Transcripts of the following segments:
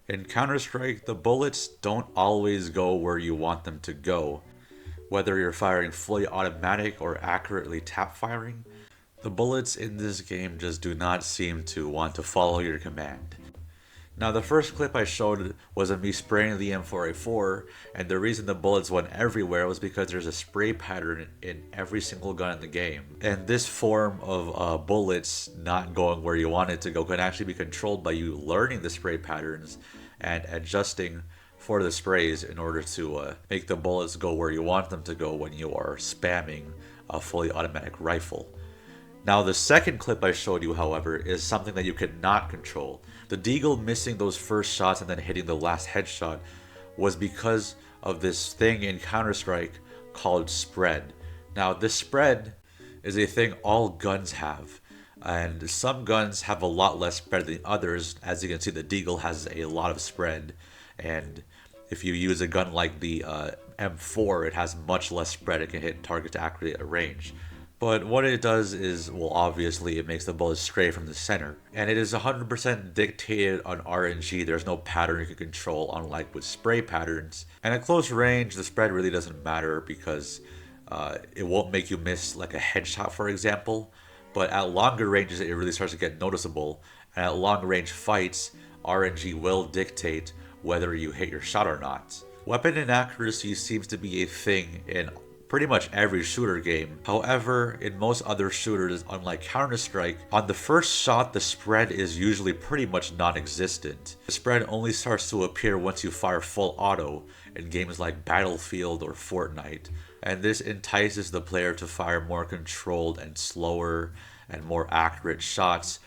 In Counter-Strike, the bullets don't always go where you want them to go. Whether you're firing fully automatic or accurately tap firing, the bullets in this game just do not seem to want to follow your command. Now, the first clip I showed was of me spraying the M4A4, and the reason the bullets went everywhere was because there's a spray pattern in every single gun in the game. And this form of bullets not going where you want it to go can actually be controlled by you learning the spray patterns and adjusting for the sprays in order to make the bullets go where you want them to go when you are spamming a fully automatic rifle. Now, the second clip I showed you, however, is something that you cannot control. The deagle missing those first shots and then hitting the last headshot was because of this thing in Counter-Strike called spread. Now, this spread is a thing all guns have, and some guns have a lot less spread than others. As you can see, the deagle has a lot of spread, and if you use a gun like the M4, it has much less spread. It can hit targets accurately at range. But what it does is, well, obviously it makes the bullet stray from the center. And it is 100% dictated on RNG. There's no pattern you can control, unlike with spray patterns. And at close range, the spread really doesn't matter because it won't make you miss like a headshot, for example. But at longer ranges, it really starts to get noticeable. And at long range fights, RNG will dictate whether you hit your shot or not. Weapon inaccuracy seems to be a thing in pretty much every shooter game. However, in most other shooters, unlike Counter-Strike, on the first shot the spread is usually pretty much non-existent. The spread only starts to appear once you fire full auto in games like Battlefield or Fortnite, and this entices the player to fire more controlled and slower and more accurate shots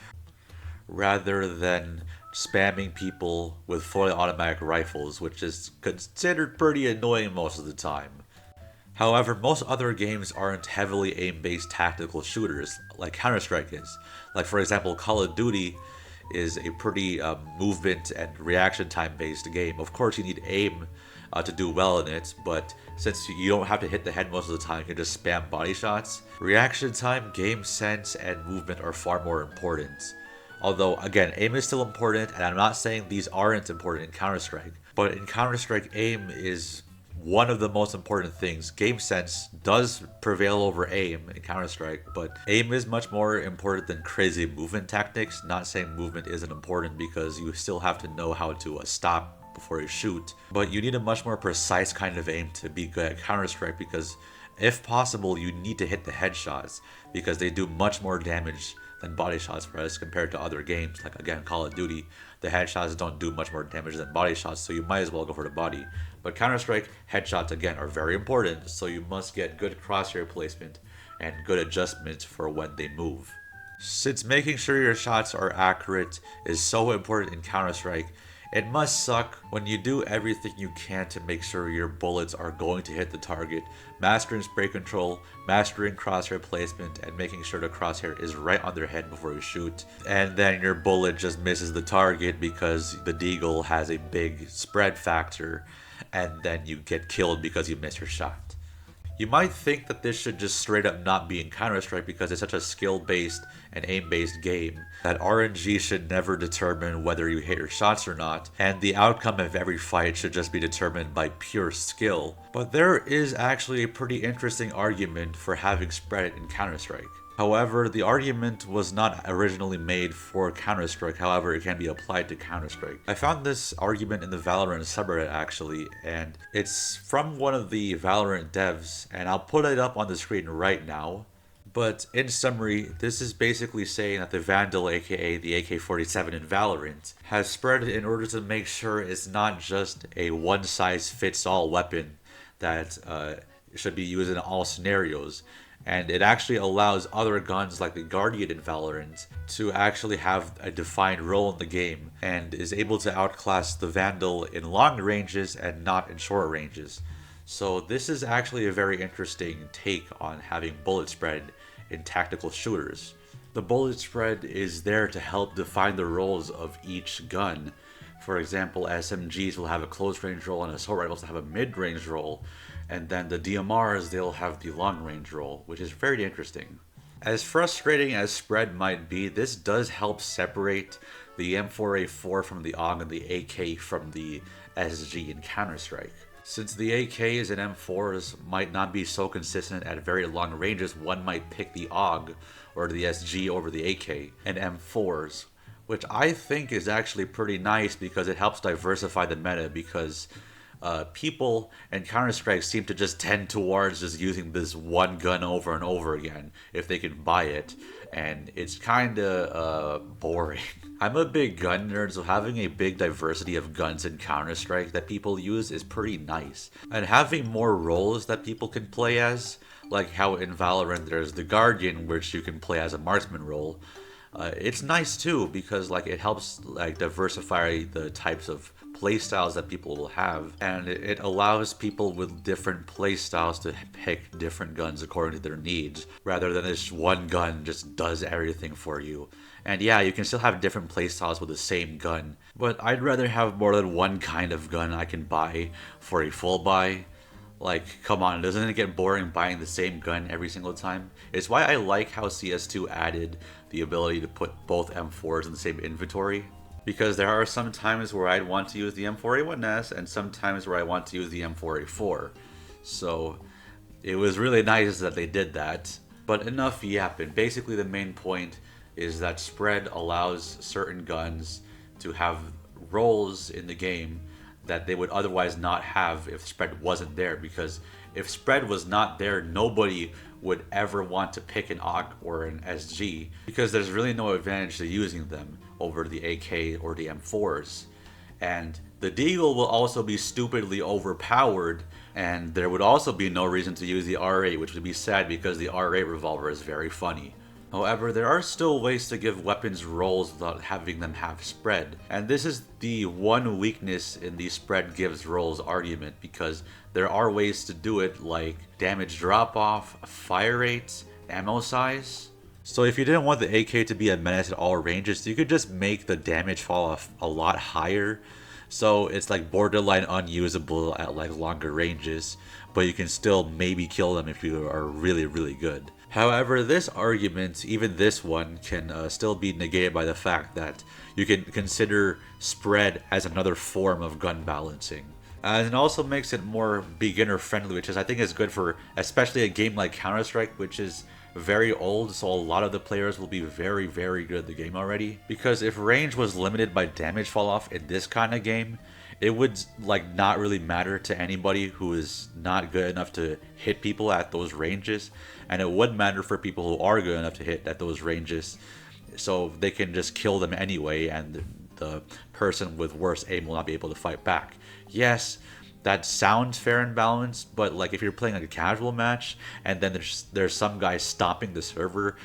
rather than spamming people with fully automatic rifles, which is considered pretty annoying most of the time. However, most other games aren't heavily aim-based tactical shooters like Counter-Strike is. Like, for example, Call of Duty is a pretty movement and reaction time based game. Of course, you need aim to do well in it, but since you don't have to hit the head most of the time, you can just spam body shots. Reaction time, game sense, and movement are far more important. Although, again, aim is still important, and I'm not saying these aren't important in Counter-Strike, but in Counter-Strike, aim is one of the most important things. Game sense does prevail over aim in Counter-Strike, but aim is much more important than crazy movement tactics. Not saying movement isn't important because you still have to know how to stop before you shoot, but you need a much more precise kind of aim to be good at Counter-Strike because if possible, you need to hit the headshots because they do much more damage than body shots as compared to other games. Like, again, Call of Duty, the headshots don't do much more damage than body shots, so you might as well go for the body. But Counter-Strike, headshots, again, are very important, so you must get good crosshair placement and good adjustments for when they move. Since making sure your shots are accurate is so important in Counter-Strike, it must suck when you do everything you can to make sure your bullets are going to hit the target, mastering spray control, mastering crosshair placement, and making sure the crosshair is right on their head before you shoot. And then your bullet just misses the target because the deagle has a big spread factor, and then you get killed because you missed your shot. You might think that this should just straight up not be in Counter-Strike because it's such a skill-based and aim-based game that RNG should never determine whether you hit your shots or not, and the outcome of every fight should just be determined by pure skill. But there is actually a pretty interesting argument for having spread in Counter-Strike. However, the argument was not originally made for Counter-Strike, however, it can be applied to Counter-Strike. I found this argument in the Valorant subreddit actually, and it's from one of the Valorant devs, and I'll put it up on the screen right now. But in summary, this is basically saying that the Vandal, aka the AK-47 in Valorant, has spread in order to make sure it's not just a one-size-fits-all weapon that should be used in all scenarios. And it actually allows other guns like the Guardian in Valorant to actually have a defined role in the game and is able to outclass the Vandal in long ranges and not in short ranges. So this is actually a very interesting take on having bullet spread in tactical shooters. The bullet spread is there to help define the roles of each gun. For example, SMGs will have a close range role and assault rifles will have a mid range role. And then the DMRs, they'll have the long range role, which is very interesting. As frustrating as spread might be, this does help separate the M4A4 from the AUG and the AK from the SG in Counter-Strike. Since the AKs and M4s might not be so consistent at very long ranges, one might pick the AUG or the SG over the AK and M4s, which I think is actually pretty nice because it helps diversify the meta, because people in Counter-Strike seem to just tend towards just using this one gun over and over again if they can buy it, and it's kinda boring. I'm a big gun nerd, so having a big diversity of guns in Counter-Strike that people use is pretty nice. And having more roles that people can play as, like how in Valorant there's the Guardian, which you can play as a marksman role, it's nice too, because like it helps like diversify the types of playstyles that people will have, and it allows people with different playstyles to pick different guns according to their needs, rather than this one gun just does everything for you. And yeah, you can still have different playstyles with the same gun, but I'd rather have more than one kind of gun I can buy for a full buy. Like, come on, doesn't it get boring buying the same gun every single time? It's why I like how CS2 added the ability to put both M4s in the same inventory. Because there are some times where I'd want to use the M4A1S and some times where I want to use the M4A4. So, it was really nice that they did that. But enough yapping. Basically the main point is that spread allows certain guns to have roles in the game that they would otherwise not have if spread wasn't there, because if spread was not there, nobody would ever want to pick an AUG or an SG, because there's really no advantage to using them over the AK or the M4s. And the Deagle will also be stupidly overpowered, and there would also be no reason to use the R8, which would be sad because the R8 revolver is very funny. However, there are still ways to give weapons roles without having them have spread. And this is the one weakness in the spread gives roles argument, because there are ways to do it, like damage drop-off, fire rates, ammo size. So if you didn't want the AK to be a menace at all ranges, you could just make the damage fall off a lot higher. So it's like borderline unusable at like longer ranges, but you can still maybe kill them if you are really, really good. However, this argument, even this one, can still be negated by the fact that you can consider spread as another form of gun balancing. And it also makes it more beginner friendly, which is I think is good for especially a game like Counter-Strike, which is very old, so a lot of the players will be very, very good at the game already. Because if range was limited by damage fall off in this kind of game, it would like not really matter to anybody who is not good enough to hit people at those ranges, and it would matter for people who are good enough to hit at those ranges, so they can just kill them anyway, and the person with worse aim will not be able to fight back. Yes, that sounds fair and balanced, but like if you're playing like a casual match and then there's some guy stomping the server,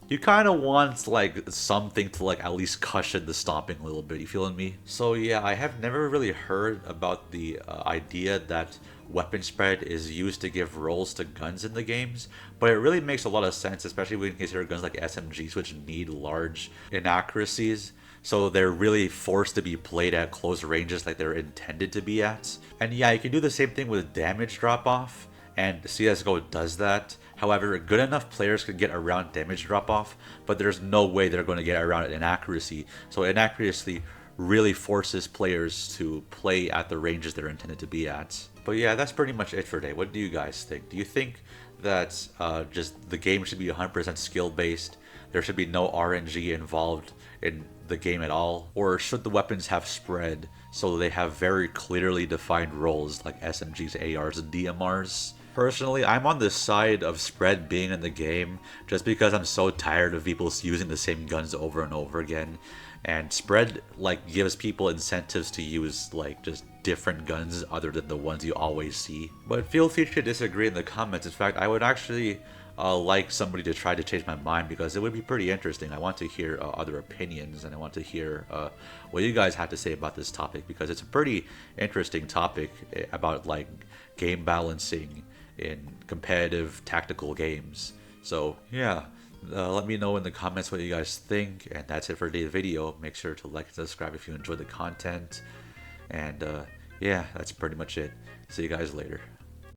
you kind of want like something to like at least cushion the stomping a little bit, you feeling me? So yeah, I have never really heard about the idea that weapon spread is used to give roles to guns in the games, but it really makes a lot of sense, especially when you consider guns like SMGs, which need large inaccuracies. So they're really forced to be played at close ranges like they're intended to be at. And yeah, you can do the same thing with damage drop-off, and CSGO does that. However, good enough players can get around damage drop-off, but there's no way they're going to get around inaccuracy. So inaccuracy really forces players to play at the ranges they're intended to be at. But yeah, that's pretty much it for today. What do you guys think? Do you think that just the game should be 100% skill-based? There should be no RNG involved in the game at all? Or should the weapons have spread so they have very clearly defined roles like SMGs, ARs, and DMRs? Personally, I'm on the side of spread being in the game just because I'm so tired of people using the same guns over and over again. And spread like gives people incentives to use like just different guns other than the ones you always see. But feel free to disagree in the comments. In fact, I would actually like somebody to try to change my mind, because it would be pretty interesting. I want to hear other opinions, and I want to hear what you guys have to say about this topic, because it's a pretty interesting topic about like game balancing in competitive tactical games. So yeah, let me know in the comments what you guys think, and that's it for today's video. Make sure to like and subscribe if you enjoyed the content, and yeah, that's pretty much it. See you guys later.